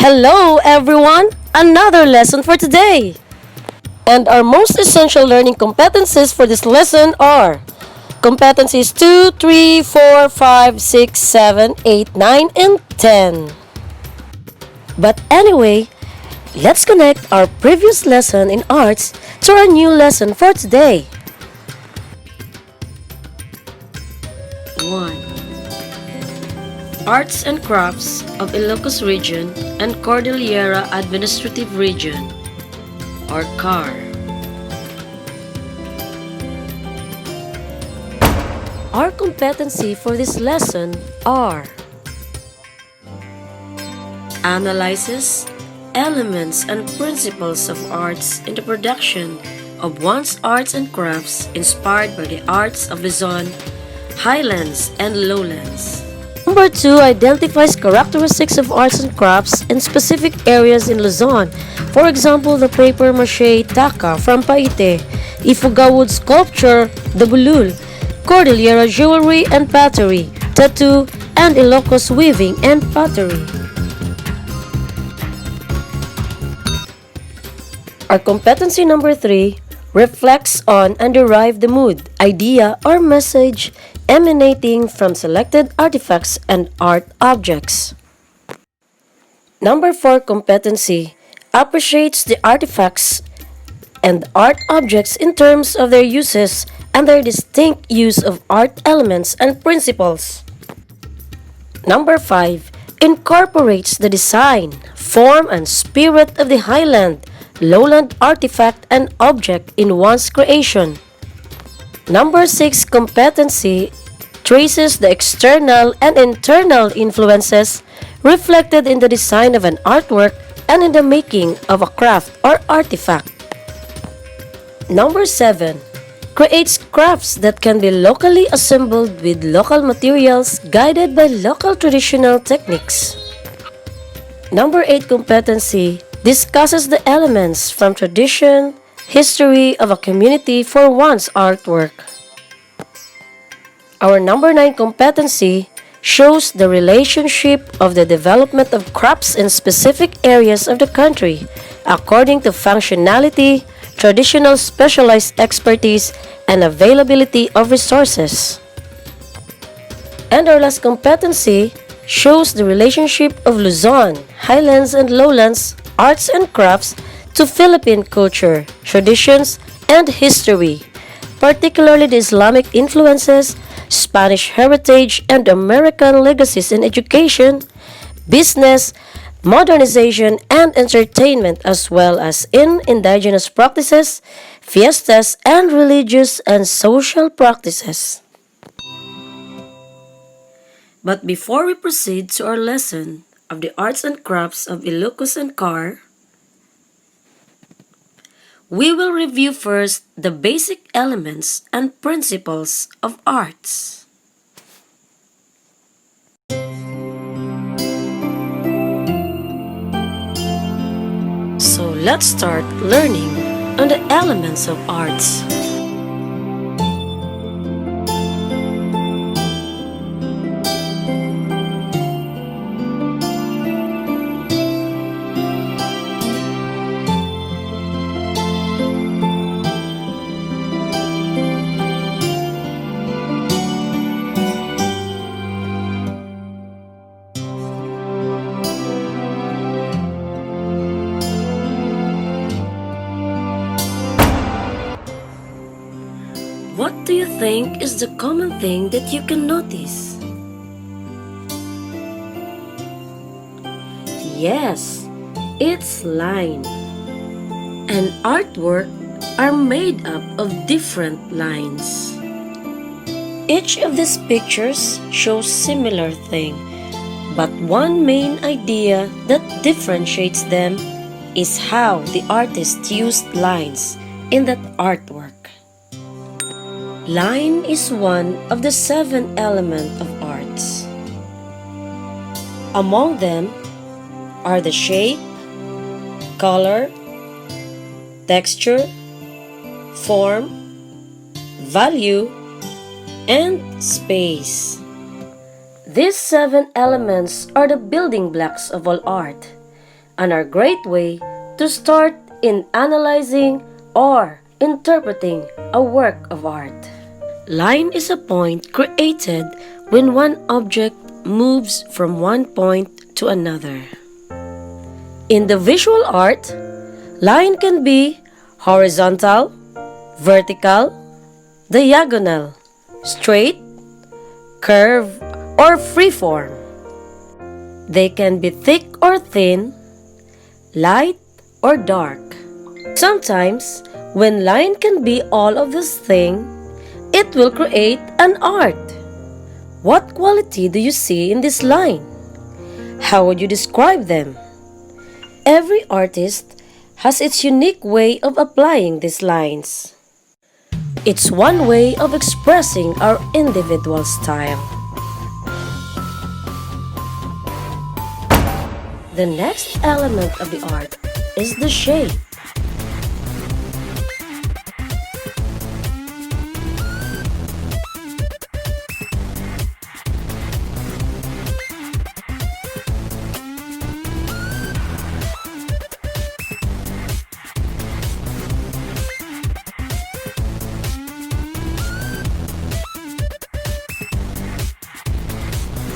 Hello everyone! Another lesson for today! And our most essential learning competencies for this lesson are competencies 2, 3, 4, 5, 6, 7, 8, 9, and 10. But anyway, let's connect our previous lesson in arts to our new lesson for today. 1. Arts and Crafts of Ilocos Region and Cordillera Administrative Region, or CAR. Our competency for this lesson are analyzes elements and principles of arts in the production of one's arts and crafts inspired by the arts of Luzon, Highlands, and lowlands. Number 2 identifies characteristics of arts and crafts in specific areas in Luzon. For example, the paper mache taka from Paite, Ifuga wood sculpture, the bulul, Cordillera jewelry and pottery, tattoo, and Ilocos weaving and pottery. Our competency number 3 reflects on and derive the mood, idea, or message emanating from selected artifacts and art objects. Number 4 competency appreciates the artifacts and art objects in terms of their uses and their distinct use of art elements and principles. Number 5 incorporates the design, form, and spirit of the Highland, lowland artifact and object in one's creation. Number 6 competency traces the external and internal influences reflected in the design of an artwork and in the making of a craft or artifact. Number 7 creates crafts that can be locally assembled with local materials guided by local traditional techniques. Number 8 competency discusses the elements from tradition, history of a community for one's artwork. Our number 9 competency shows the relationship of the development of crops in specific areas of the country according to functionality, traditional specialized expertise, and availability of resources. And our last competency shows the relationship of Luzon, Highlands, and lowlands arts and crafts to Philippine culture, traditions, and history, particularly the Islamic influences, Spanish heritage, and American legacies in education, business, modernization, and entertainment, as well as in indigenous practices, fiestas, and religious and social practices. But before we proceed to our lesson of the arts and crafts of Ilocos and CAR, we will review first the basic elements and principles of arts. So let's start learning on the elements of arts. What do you think is the common thing that you can notice? Yes, it's line. And artwork are made up of different lines. Each of these pictures shows similar thing, but one main idea that differentiates them is how the artist used lines in that artwork. Line is one of the 7 elements of arts. Among them are the shape, color, texture, form, value, and space. These 7 elements are the building blocks of all art. and are a great way to start in analyzing or interpreting a work of art. Line is a point created when one object moves from one point to another. In the visual art, line can be horizontal, vertical, diagonal, straight, curve, or freeform. They can be thick or thin, light or dark. Sometimes, when line can be all of this thing, it will create an art. What quality do you see in this line? How would you describe them? Every artist has its unique way of applying these lines. It's one way of expressing our individual style. The next element of the art is the shape.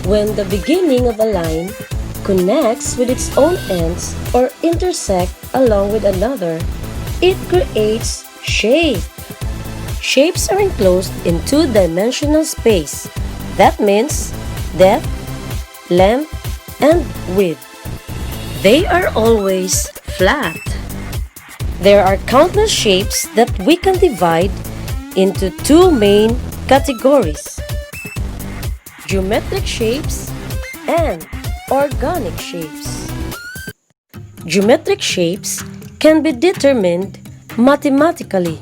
When the beginning of a line connects with its own ends or intersect along with another, it creates shape. Shapes are enclosed in two-dimensional space. That means depth, length, and width. They are always flat. There are countless shapes that we can divide into two main categories: geometric shapes and organic shapes. Geometric shapes can be determined mathematically.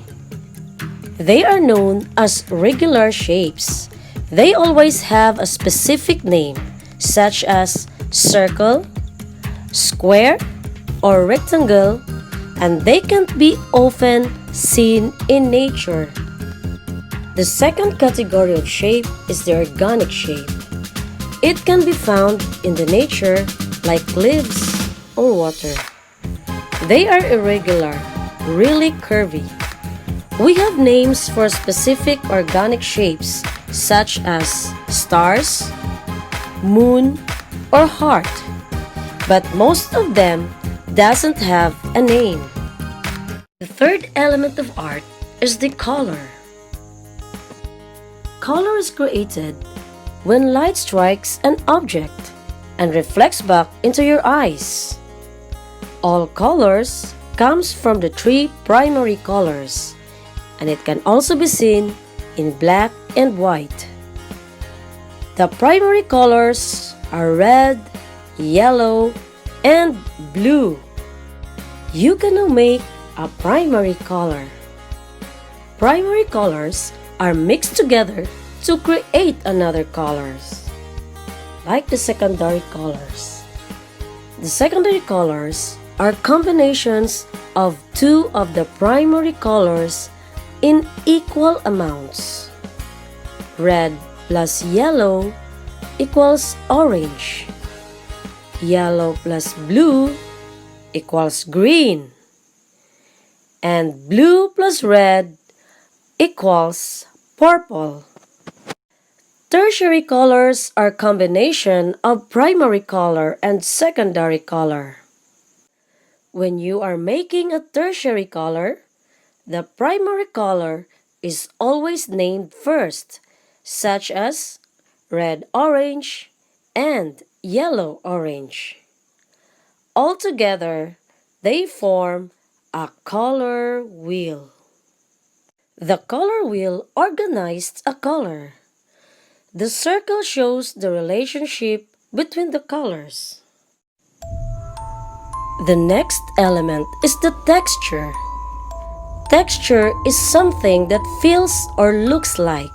They are known as regular shapes. They always have a specific name, such as circle, square, or rectangle, and they can be often seen in nature. The second category of shape is the organic shape. It can be found in the nature like leaves or water. They are irregular, really curvy. We have names for specific organic shapes such as stars, moon, or heart, but most of them doesn't have a name. The third element of art is the color. Color is created when light strikes an object and reflects back into your eyes. All colors comes from the three primary colors, and it can also be seen in black and white. The primary colors are red, yellow, and blue. You can now make a primary color. Primary colors are mixed together to create another colors, like the secondary colors. The secondary colors are combinations of two of the primary colors in equal amounts. Red plus yellow equals orange. Yellow plus blue equals green. And blue plus red equals purple. Tertiary colors are a combination of primary color and secondary color. When you are making a tertiary color, the primary color is always named first, such as red-orange and yellow-orange. Altogether, they form a color wheel. The color wheel organized a color. The circle shows the relationship between the colors. The next element is the texture. Texture is something that feels or looks like,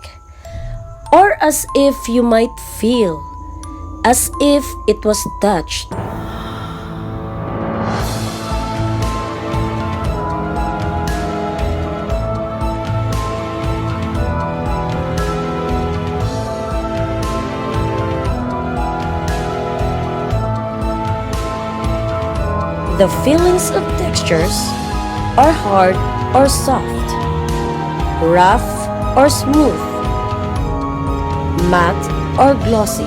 or as if you might feel, as if it was touched. The feelings of textures are hard or soft, rough or smooth, matte or glossy.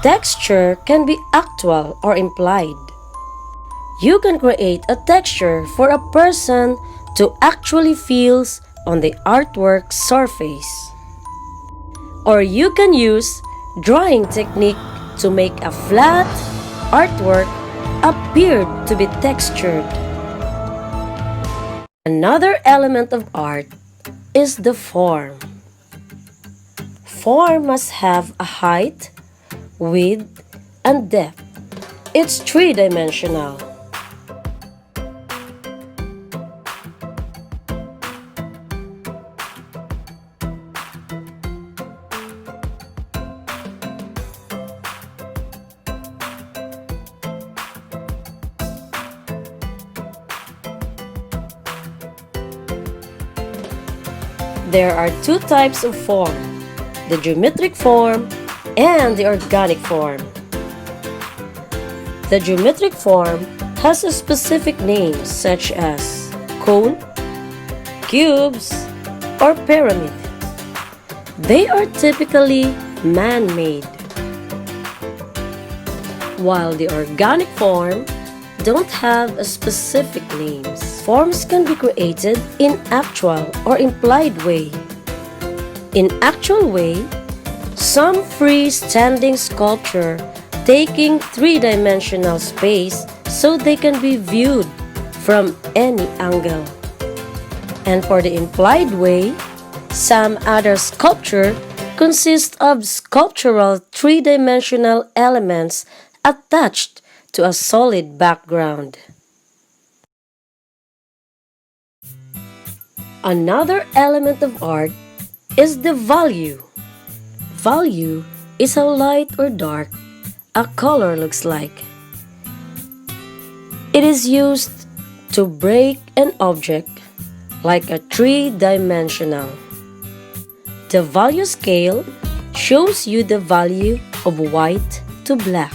Texture can be actual or implied. You can create a texture for a person to actually feels on the artwork surface. Or you can use drawing technique to make a flat artwork appear to be textured. Another element of art is the form. Form must have a height, width, and depth. It's three-dimensional. There are two types of form, the geometric form and the organic form. The geometric form has a specific names such as cone, cubes, or pyramid. They are typically man-made, while the organic form don't have a specific names. Forms can be created in actual or implied way. In actual way, some freestanding sculpture taking three-dimensional space so they can be viewed from any angle. And for the implied way, some other sculpture consists of sculptural three-dimensional elements attached to a solid background. Another element of art is the value. Value is how light or dark a color looks like. It is used to break an object like a three-dimensional. The value scale shows you the value of white to black.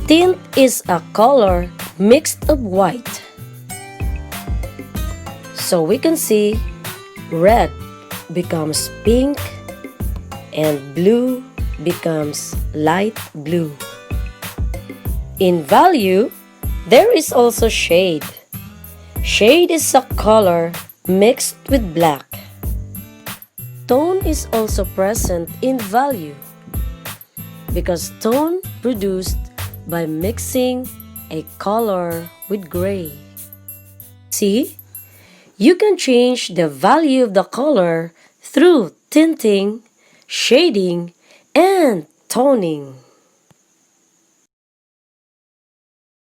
Tint is a color mixed of white. So we can see red becomes pink and blue becomes light blue. In value, there is also shade. Shade is a color mixed with black. Tone is also present in value because tone produced by mixing a color with gray. See? You can change the value of the color through tinting, shading, and toning.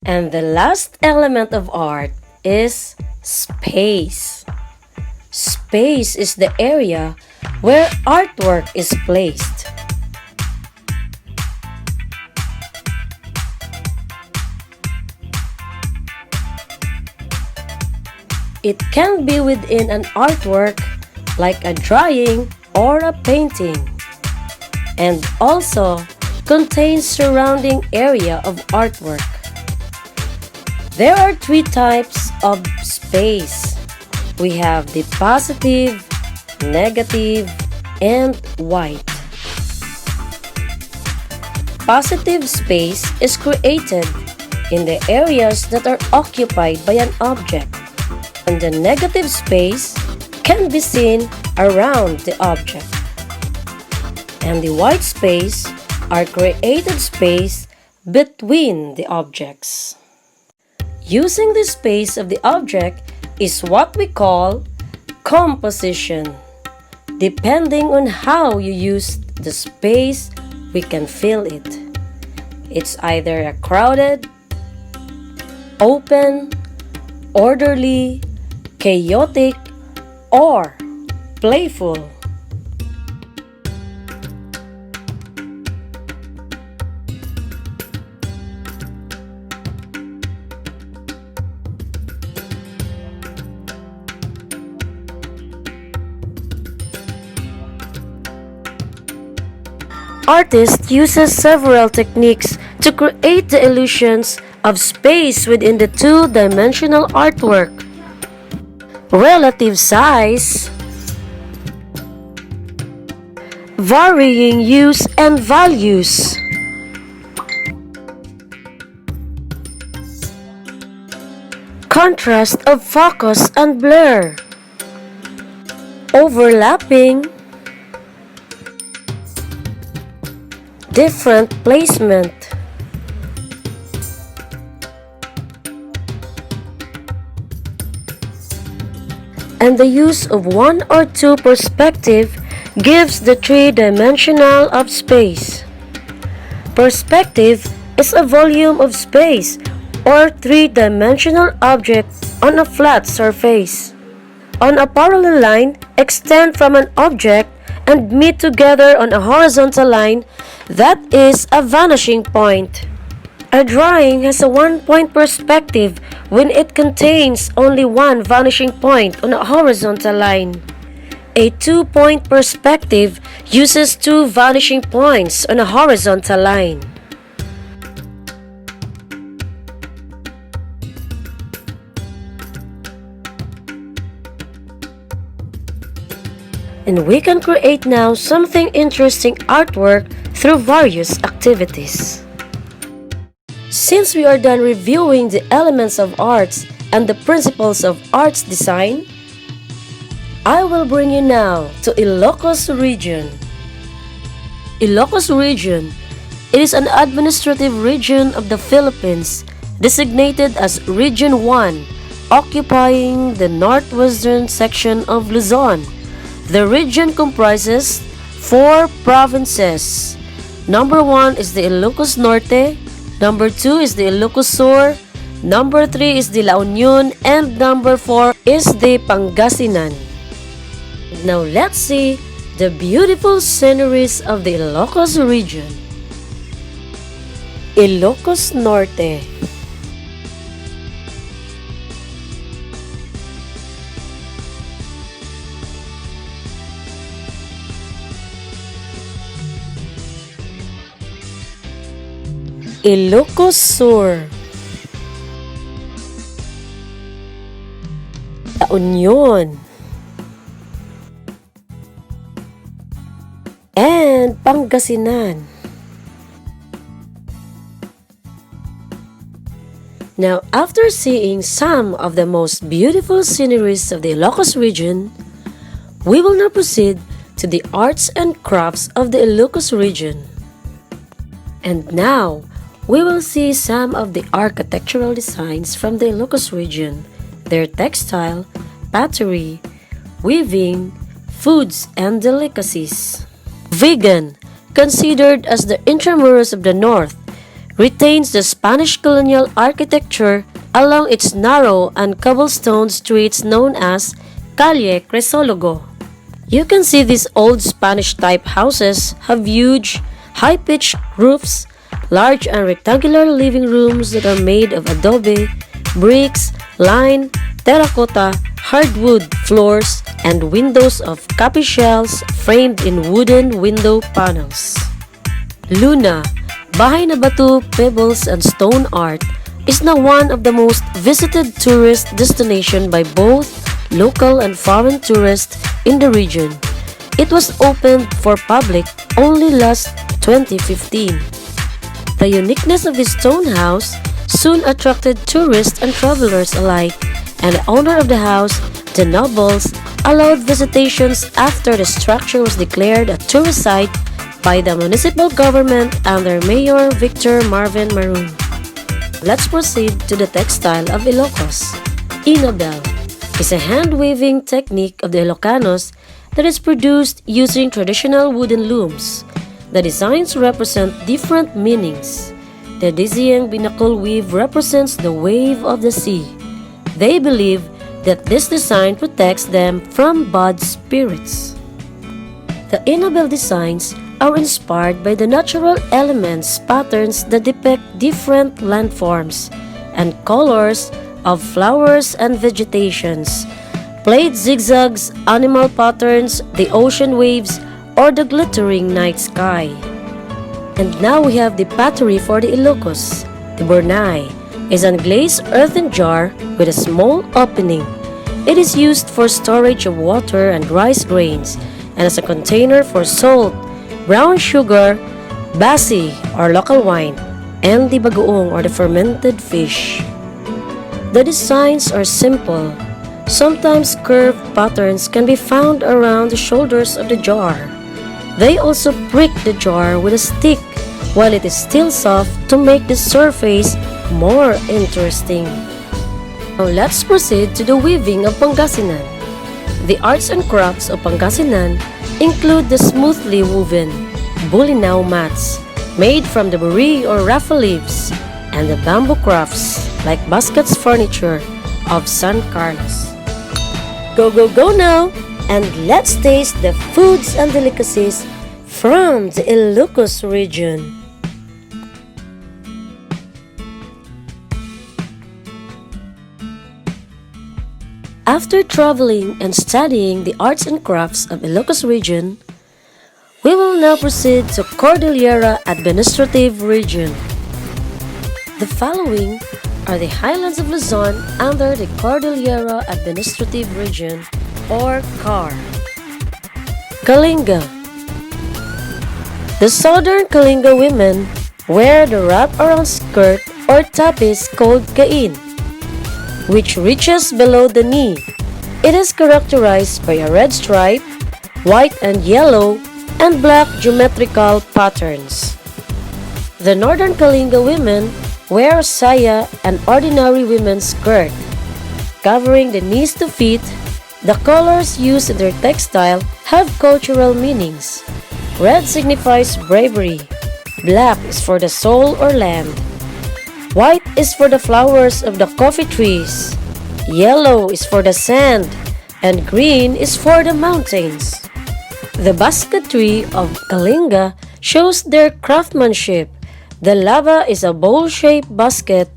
And the last element of art is space. Space is the area where artwork is placed. It can be within an artwork like a drawing or a painting, and also contains surrounding area of artwork. There are three types of space. We have the positive, negative, and white. Positive space is created in the areas that are occupied by an object, and the negative space can be seen around the object. And the white space are created space between the objects. Using the space of the object is what we call composition. Depending on how you use the space, we can fill it. It's either a crowded, open, orderly, chaotic, or playful. artist uses several techniques to create the illusions of space within the two-dimensional artwork. Relative size, varying use and values, contrast of focus and blur, overlapping, different placement, and the use of one or two perspective gives the three-dimensional of space. Perspective is a volume of space or three-dimensional object on a flat surface. On a parallel line, extend from an object and meet together on a horizontal line, that is a vanishing point. A drawing has a one-point perspective when it contains only one vanishing point on a horizontal line. A two-point perspective uses two vanishing points on a horizontal line. And we can create now something interesting artwork through various activities. Since we are done reviewing the elements of arts and the principles of arts design, I will bring you now to Ilocos region. Ilocos region, it is an administrative region of the Philippines designated as Region 1, occupying the northwestern section of Luzon. The region comprises 4 provinces. Number 1 is the Ilocos Norte, number 2 is the Ilocos Sur, number 3 is the La Union, and number 4 is the Pangasinan. Now let's see the beautiful sceneries of the Ilocos region. Ilocos Norte. Ilocos Sur, La Union, and Pangasinan. Now, after seeing some of the most beautiful sceneries of the Ilocos region, we will now proceed to the arts and crafts of the Ilocos region. And now, we will see some of the architectural designs from the Ilocos region, their textile, pottery, weaving, foods, and delicacies. Vegan, considered as the Intramuros of the North, retains the Spanish colonial architecture along its narrow and cobblestone streets known as Calle Crisologo. You can see these old Spanish-type houses have huge, high-pitched roofs, large and rectangular living rooms that are made of adobe, bricks, lime, terracotta, hardwood floors, and windows of copy shells framed in wooden window panels. Luna, bahay na bato, pebbles, and stone art, is now one of the most visited tourist destinations by both local and foreign tourists in the region. It was opened for public only last 2015. The uniqueness of this stone house soon attracted tourists and travelers alike, and the owner of the house, the nobles, allowed visitations after the structure was declared a tourist site by the municipal government under Mayor Victor Marvin Maroon. Let's proceed to the textile of Ilocos. Inabel is a hand-weaving technique of the Ilocanos that is produced using traditional wooden looms. The designs represent different meanings. The Diziyang Binakol weave represents the wave of the sea. They believe that this design protects them from bad spirits. The Inabel designs are inspired by the natural elements patterns that depict different landforms and colors of flowers and vegetations, played zigzags, animal patterns, the ocean waves, or the glittering night sky. And now we have the pottery for the Ilocos. The Bornay is an glazed earthen jar with a small opening. It is used for storage of water and rice grains and as a container for salt, brown sugar, basi or local wine, and the bagoong or the fermented fish. The designs are simple. Sometimes curved patterns can be found around the shoulders of the jar. They also prick the jar with a stick while it is still soft to make the surface more interesting. Now let's proceed to the weaving of Pangasinan. The arts and crafts of Pangasinan include the smoothly woven bulinaw mats made from the buri or raffle leaves and the bamboo crafts like baskets furniture of San Carlos. Go, go, go now! And let's taste the foods and delicacies from the Ilocos region. After traveling and studying the arts and crafts of Ilocos region, we will now proceed to Cordillera Administrative Region. The following are the Highlands of Luzon under the Cordillera Administrative Region or CAR. Kalinga. The southern Kalinga women wear the wrap-around skirt or tapis called kain, which reaches below the knee. It is characterized by a red stripe, white and yellow, and black geometrical patterns. The northern Kalinga women wear saya, an ordinary women's skirt, covering the knees to feet. The colors used in their textile have cultural meanings. Red signifies bravery, black is for the soul or land, white is for the flowers of the coffee trees, yellow is for the sand, and green is for the mountains. The basketry of Kalinga shows their craftsmanship. The lava is a bowl-shaped basket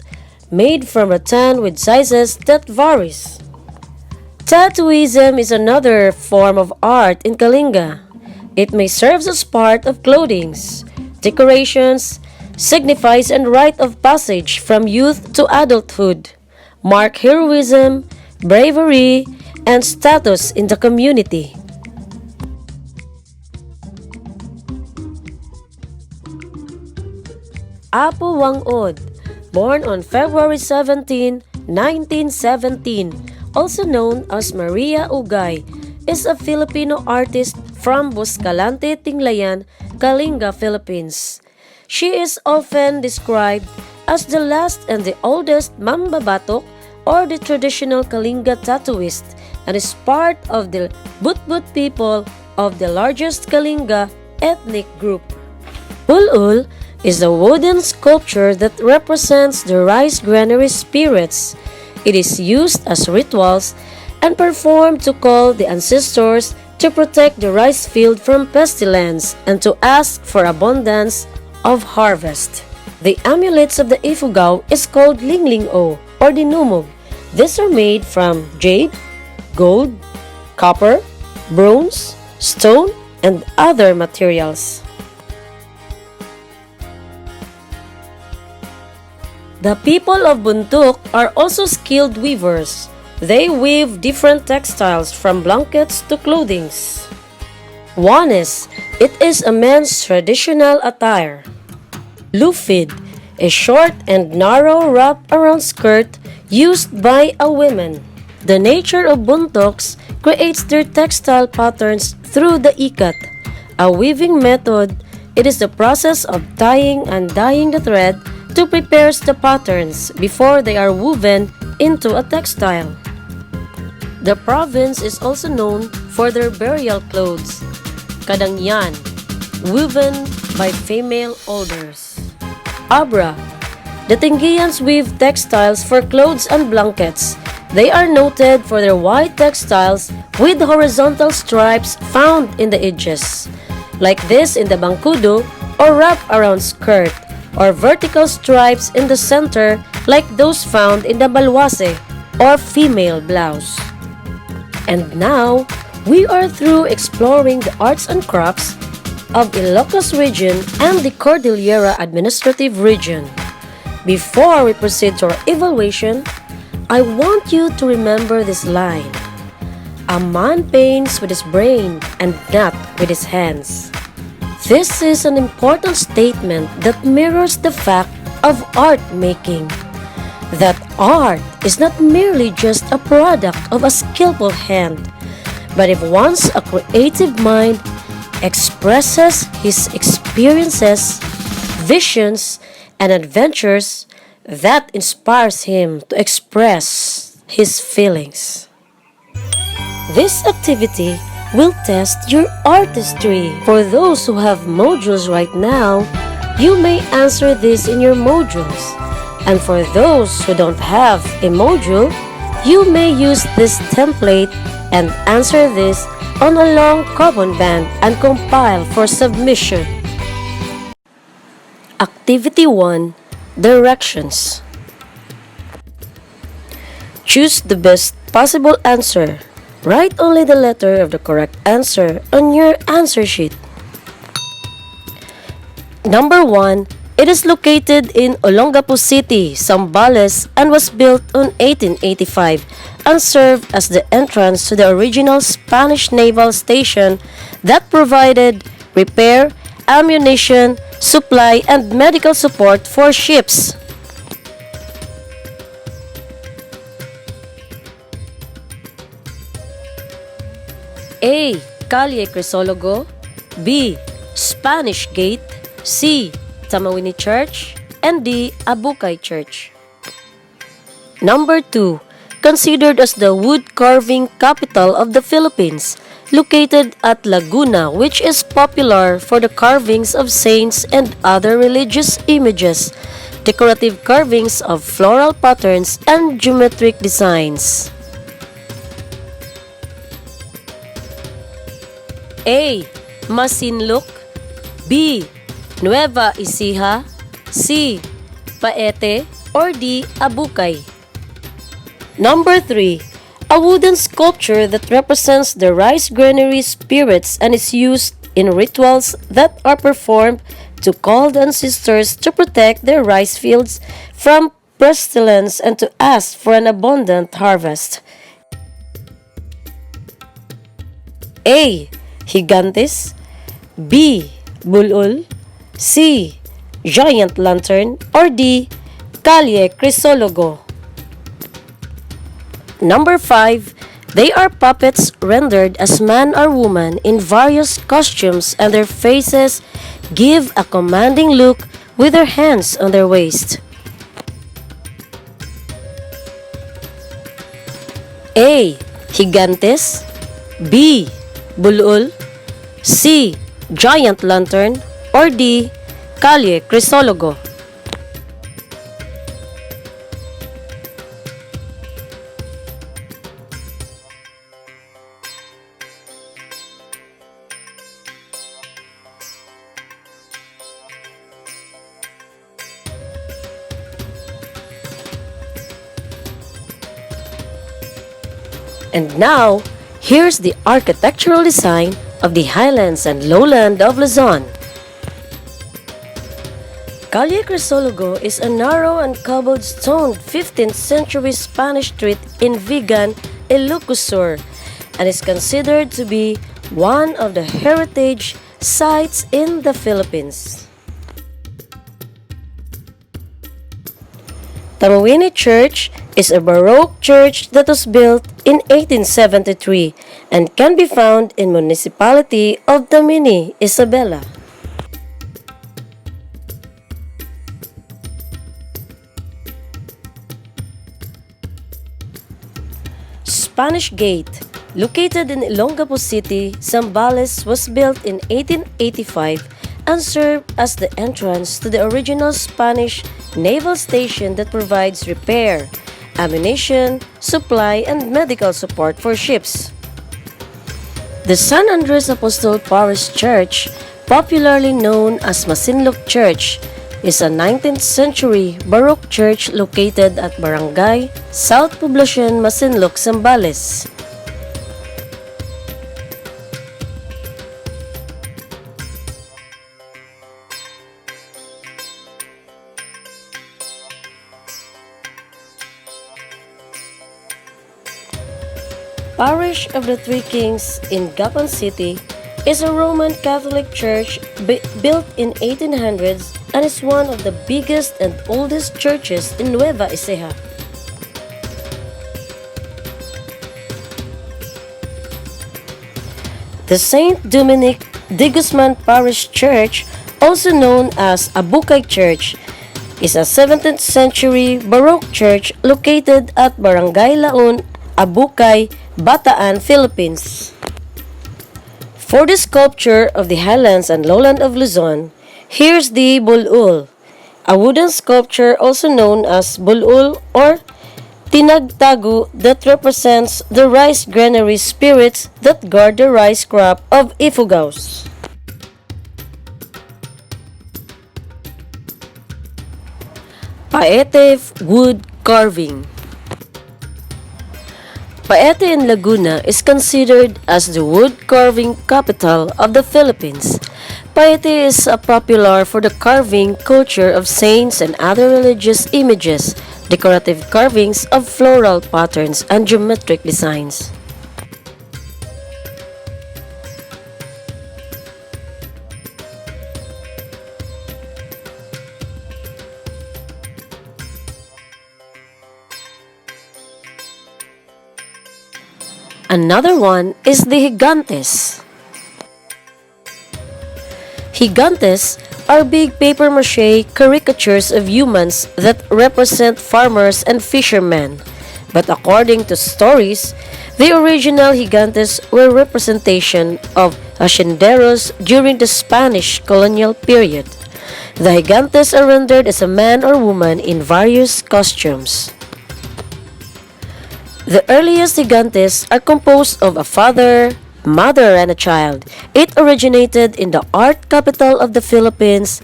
made from rattan with sizes that varies. Tattooism is another form of art in Kalinga. It may serve as part of clothing, decorations, signifies and rite of passage from youth to adulthood, mark heroism, bravery, and status in the community. Apo Wangod, born on February 17, 1917, also known as Maria Ugay, is a Filipino artist from Buscalante, Tinglayan, Kalinga, Philippines. She is often described as the last and the oldest mambabatok or the traditional Kalinga tattooist and is part of the Butbut people of the largest Kalinga ethnic group. Ulul is a wooden sculpture that represents the rice granary spirits. It is used as rituals and performed to call the ancestors to protect the rice field from pestilence and to ask for abundance of harvest. The amulets of the Ifugao is called Lingling-o or Dinumog. These are made from jade, gold, copper, bronze, stone, and other materials. The people of Buntuk are also skilled weavers. They weave different textiles from blankets to clothing. Wanes, it is a man's traditional attire. Lufid, a short and narrow wrap-around skirt used by a woman. The nature of buntoks creates their textile patterns through the ikat, a weaving method. It is the process of tying and dyeing the thread to prepare the patterns before they are woven into a textile. The province is also known for their burial clothes, kadangyan, woven by female elders. Abra, the Tinggians weave textiles for clothes and blankets. They are noted for their white textiles with horizontal stripes found in the edges, like this in the bangkudo or wrap-around skirt, or vertical stripes in the center like those found in the balwase or female blouse. And now, we are through exploring the arts and crafts of Ilocos Region and the Cordillera Administrative Region. Before we proceed to our evaluation, I want you to remember this line. A man paints with his brain and not with his hands. This is an important statement that mirrors the fact of art making. That art is not merely just a product of a skillful hand, but if once a creative mind expresses his experiences, visions, and adventures, that inspires him to express his feelings. This activity will test your artistry. For those who have modules right now, you may answer this in your modules. And for those who don't have a module, you may use this template and answer this on a long carbon band and compile for submission. Activity 1. Directions. Choose the best possible answer. Write only the letter of the correct answer on your answer sheet. Number 1. It is located in Olongapo City, Zambales, and was built on 1885 and served as the entrance to the original Spanish naval station that provided repair, ammunition, supply, and medical support for ships. A. Calle Crisologo. B. Spanish Gate. C. Tamawini Church. And D. Abukay Church. Number 2. Considered as the wood carving capital of the Philippines, located at Laguna, which is popular for the carvings of saints and other religious images, decorative carvings of floral patterns, and geometric designs. A. Masinloc. B. Nueva Ecija. C. Paete. Or D. Abukay. Number 3. A wooden sculpture that represents the rice granary spirits and is used in rituals that are performed to call the ancestors to protect their rice fields from pestilence and to ask for an abundant harvest. A. Gigantes. B. Bulul. C. Giant lantern. Or D. Calle Crisologo. Number 5. They are puppets rendered as man or woman in various costumes, and their faces give a commanding look with their hands on their waist. A. Gigantes. B. Bulul. C. Giant lantern. Or D. Calle Crisologo. And now, here's the architectural design of the Highlands and lowland of Luzon. Calle Crisologo is a narrow and cobblestone 15th century Spanish street in Vigan, Ilocos Sur, and is considered to be one of the heritage sites in the Philippines. Tamawini Church is a Baroque church that was built in 1873 and can be found in municipality of Tamawini, Isabela. Spanish Gate, located in Olongapo City, Zambales, was built in 1885 and served as the entrance to the original Spanish naval station that provides repair, ammunition, supply, and medical support for ships. The San Andres Apostol Parish Church, popularly known as Masinloc Church, is a 19th century Baroque church located at Barangay South Poblacion, Masinloc, Zambales. Parish of the Three Kings in Gapan City is a Roman Catholic church built in 1800s and is one of the biggest and oldest churches in Nueva Ecija. The Saint Dominic de Guzman Parish Church, also known as Abukay Church, is a 17th century Baroque church located at Barangay Laon, Abukay, Bataan, Philippines. For the sculpture of the Highlands and lowland of Luzon, here's the bulul, a wooden sculpture also known as bulul or tinagtago that represents the rice granary spirits that guard the rice crop of Ifugaos. Paete wood carving. Paete in Laguna is considered as the wood carving capital of the Philippines. Paete is popular for the carving culture of saints and other religious images, decorative carvings of floral patterns and geometric designs. Another one is the gigantes. Gigantes are big papier-mâché caricatures of humans that represent farmers and fishermen. But according to stories, the original gigantes were representation of hacienderos during the Spanish colonial period. The gigantes are rendered as a man or woman in various costumes. The earliest gigantes are composed of a father, mother, and a child. It originated in the art capital of the Philippines,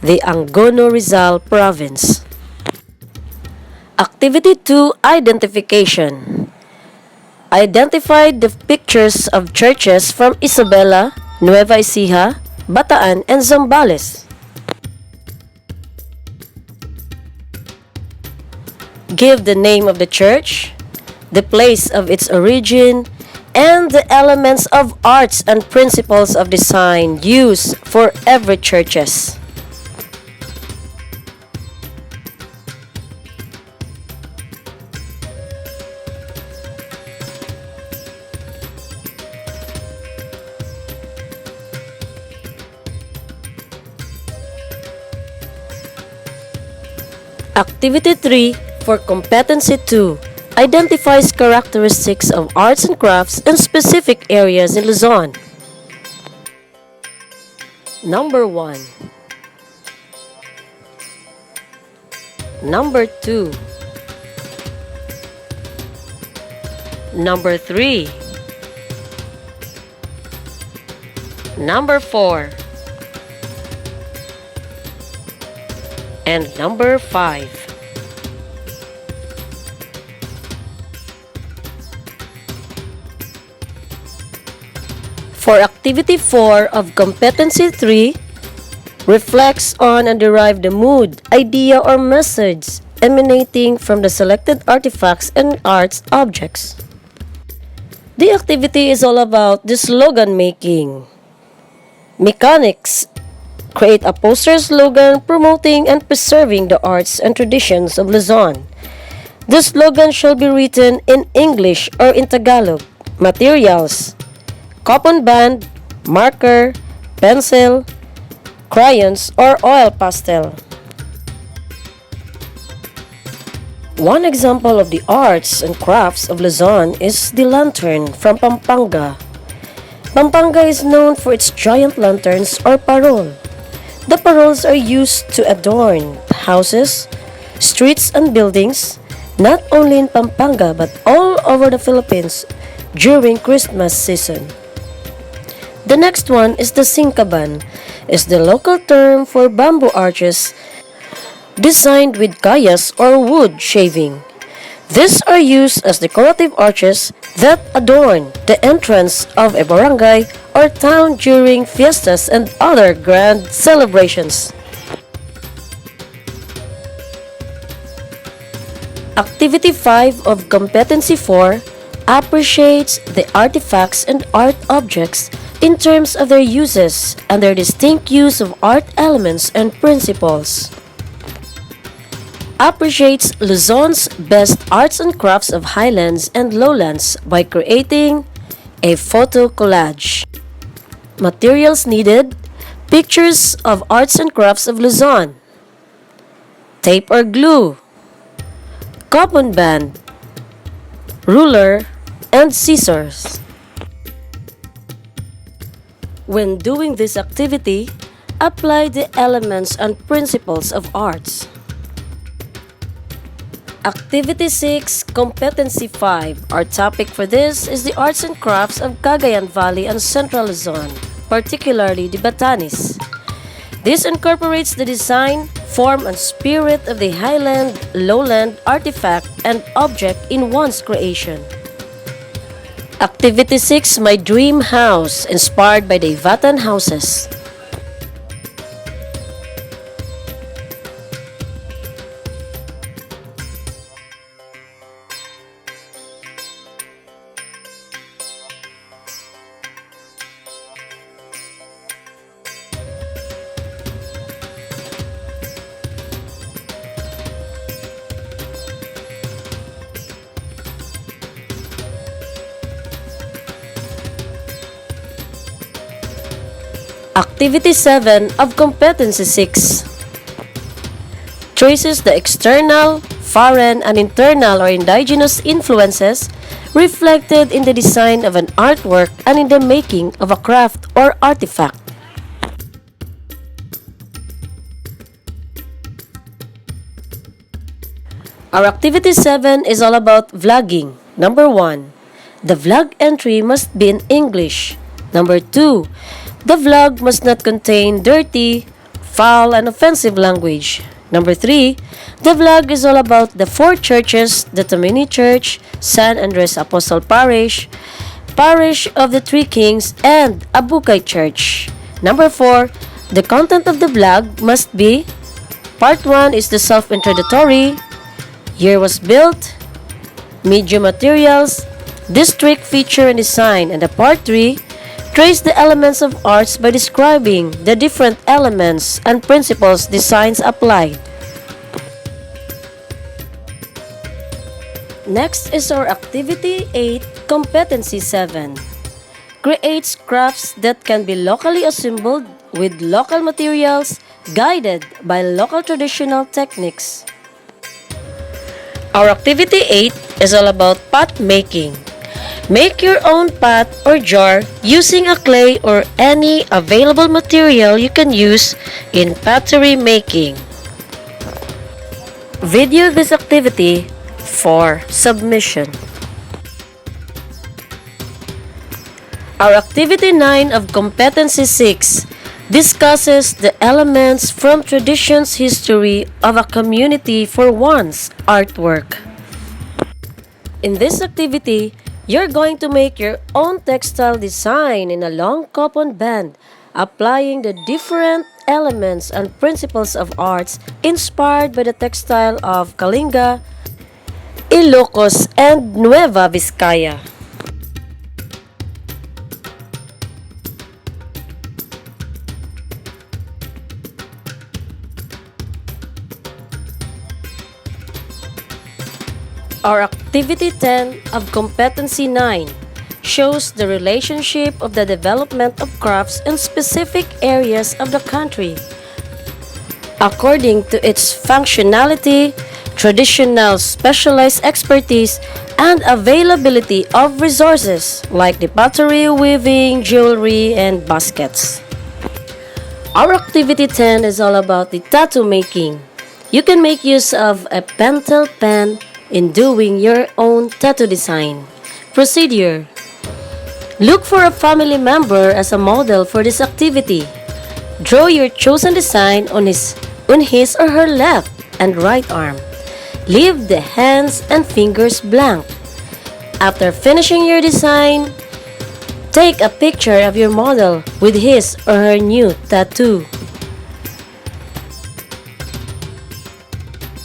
the Angono Rizal province. Activity 2, Identification. Identify the pictures of churches from Isabela, Nueva Ecija, Bataan and Zambales. Give the name of the church, the place of its origin, and the elements of arts and principles of design used for every churches. Activity 3 for Competency 2 identifies characteristics of arts and crafts in specific areas in Luzon. Number 1. Number 2. Number 3. Number 4. And number 5. For Activity 4 of Competency 3, reflects on and derive the mood, idea, or message emanating from the selected artifacts and arts objects. The activity is all about the slogan making. Mechanics create a poster slogan promoting and preserving the arts and traditions of Luzon. The slogan shall be written in English or in Tagalog. Materials: coupon band, marker, pencil, crayons, or oil pastel. One example of the arts and crafts of Luzon is the lantern from Pampanga. Pampanga is known for its giant lanterns or parol. The parols are used to adorn houses, streets, and buildings, not only in Pampanga but all over the Philippines during Christmas season. The next one is the singkaban, is the local term for bamboo arches designed with kayas or wood shaving. These are used as decorative arches that adorn the entrance of a barangay or town during fiestas and other grand celebrations. Activity 5 of Competency 4 appreciates the artifacts and art objects in terms of their uses and their distinct use of art elements and principles. Appreciates Luzon's best arts and crafts of Highlands and lowlands by creating a photo collage. Materials needed: pictures of arts and crafts of Luzon, tape or glue, cotton band, ruler, and scissors. When doing this activity, apply the elements and principles of arts. Activity 6, Competency 5. Our topic for this is the arts and crafts of Cagayan Valley and Central Luzon, particularly the Batanes. This incorporates the design, form, and spirit of the Highland, lowland artifact and object in one's creation. Activity 6, My Dream House, inspired by the Ivatan houses. Activity 7 of Competency 6 traces the external, foreign, and internal or indigenous influences reflected in the design of an artwork and in the making of a craft or artifact. Our Activity 7 is all about vlogging. Number 1, the vlog entry must be in English. Number 2, the vlog must not contain dirty, foul, and offensive language. Number 3, the vlog is all about the 4 churches: the Tamini Church, San Andres Apostol Parish, Parish of the Three Kings, and Abukay Church. Number 4, the content of the vlog must be: Part 1 is the self-introductory, year was built, medium materials, district, feature, and design, and the Part 3, trace the elements of arts by describing the different elements and principles designs applied. Next is our Activity 8, Competency 7. Creates crafts that can be locally assembled with local materials, guided by local traditional techniques. Our Activity 8 is all about pot making. Make your own pot or jar using a clay or any available material you can use in pottery making. Video this activity for submission. Our Activity 9 of Competency 6 discusses the elements from traditions history of a community for one's artwork. In this activity, you're going to make your own textile design in a long cotton band, applying the different elements and principles of arts inspired by the textile of Kalinga, Ilocos, and Nueva Vizcaya. Our Activity 10 of Competency 9 shows the relationship of the development of crafts in specific areas of the country according to its functionality, traditional specialized expertise, and availability of resources like the pottery, weaving, jewelry, and baskets. Our Activity 10 is all about the tattoo making. You can make use of a pentel pen in doing your own tattoo design. Procedure: look for a family member as a model for this activity. Draw your chosen design on his or her left and right arm. Leave the hands and fingers blank. After finishing your design, take a picture of your model with his or her new tattoo.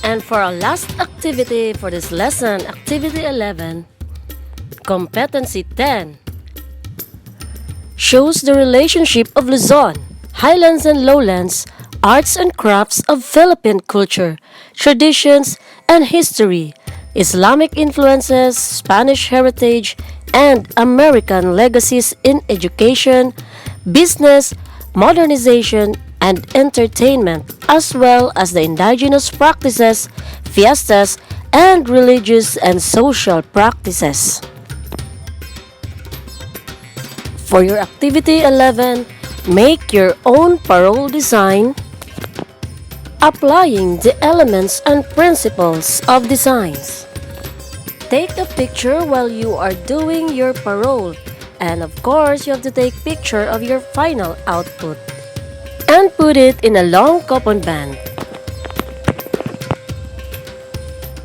And for our last activity for this lesson, Activity 11, Competency 10 shows the relationship of Luzon, Highlands and lowlands, arts and crafts of Philippine culture, traditions, and history, Islamic influences, Spanish heritage, and American legacies in education, business, modernization, and entertainment, as well as the indigenous practices, fiestas, and religious and social practices. For your activity 11, make your own parole design, applying the elements and principles of designs. Take a picture while you are doing your parole, and of course you have to take picture of your final output and put it in a long coupon band.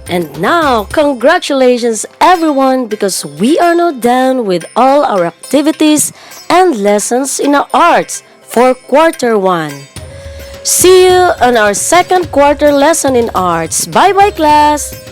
And now, congratulations everyone, because we are now done with all our activities and lessons in our arts for quarter 1. See you on our second quarter lesson in arts. Bye-bye class!